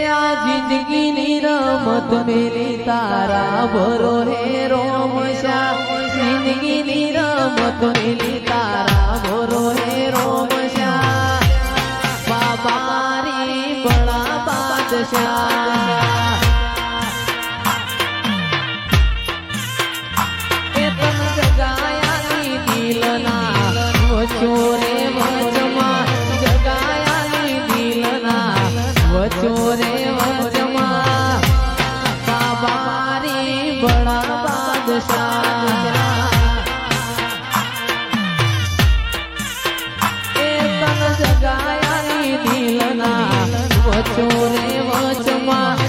આ જિંદગીની રમત મેલી તારા ભરો હે રોમશા જિંદગીની રમત મેલી તારા ભરો હે રોમશા બાબારી બડા બાદશાહ એ તન જગાયાની દિલના વચોરે વચમાં જગાયાની દિલના વચોરે વચમાં બાબારી બડા બાદશાહ એ તન જગાયાની દિલના વચોરે વચમાં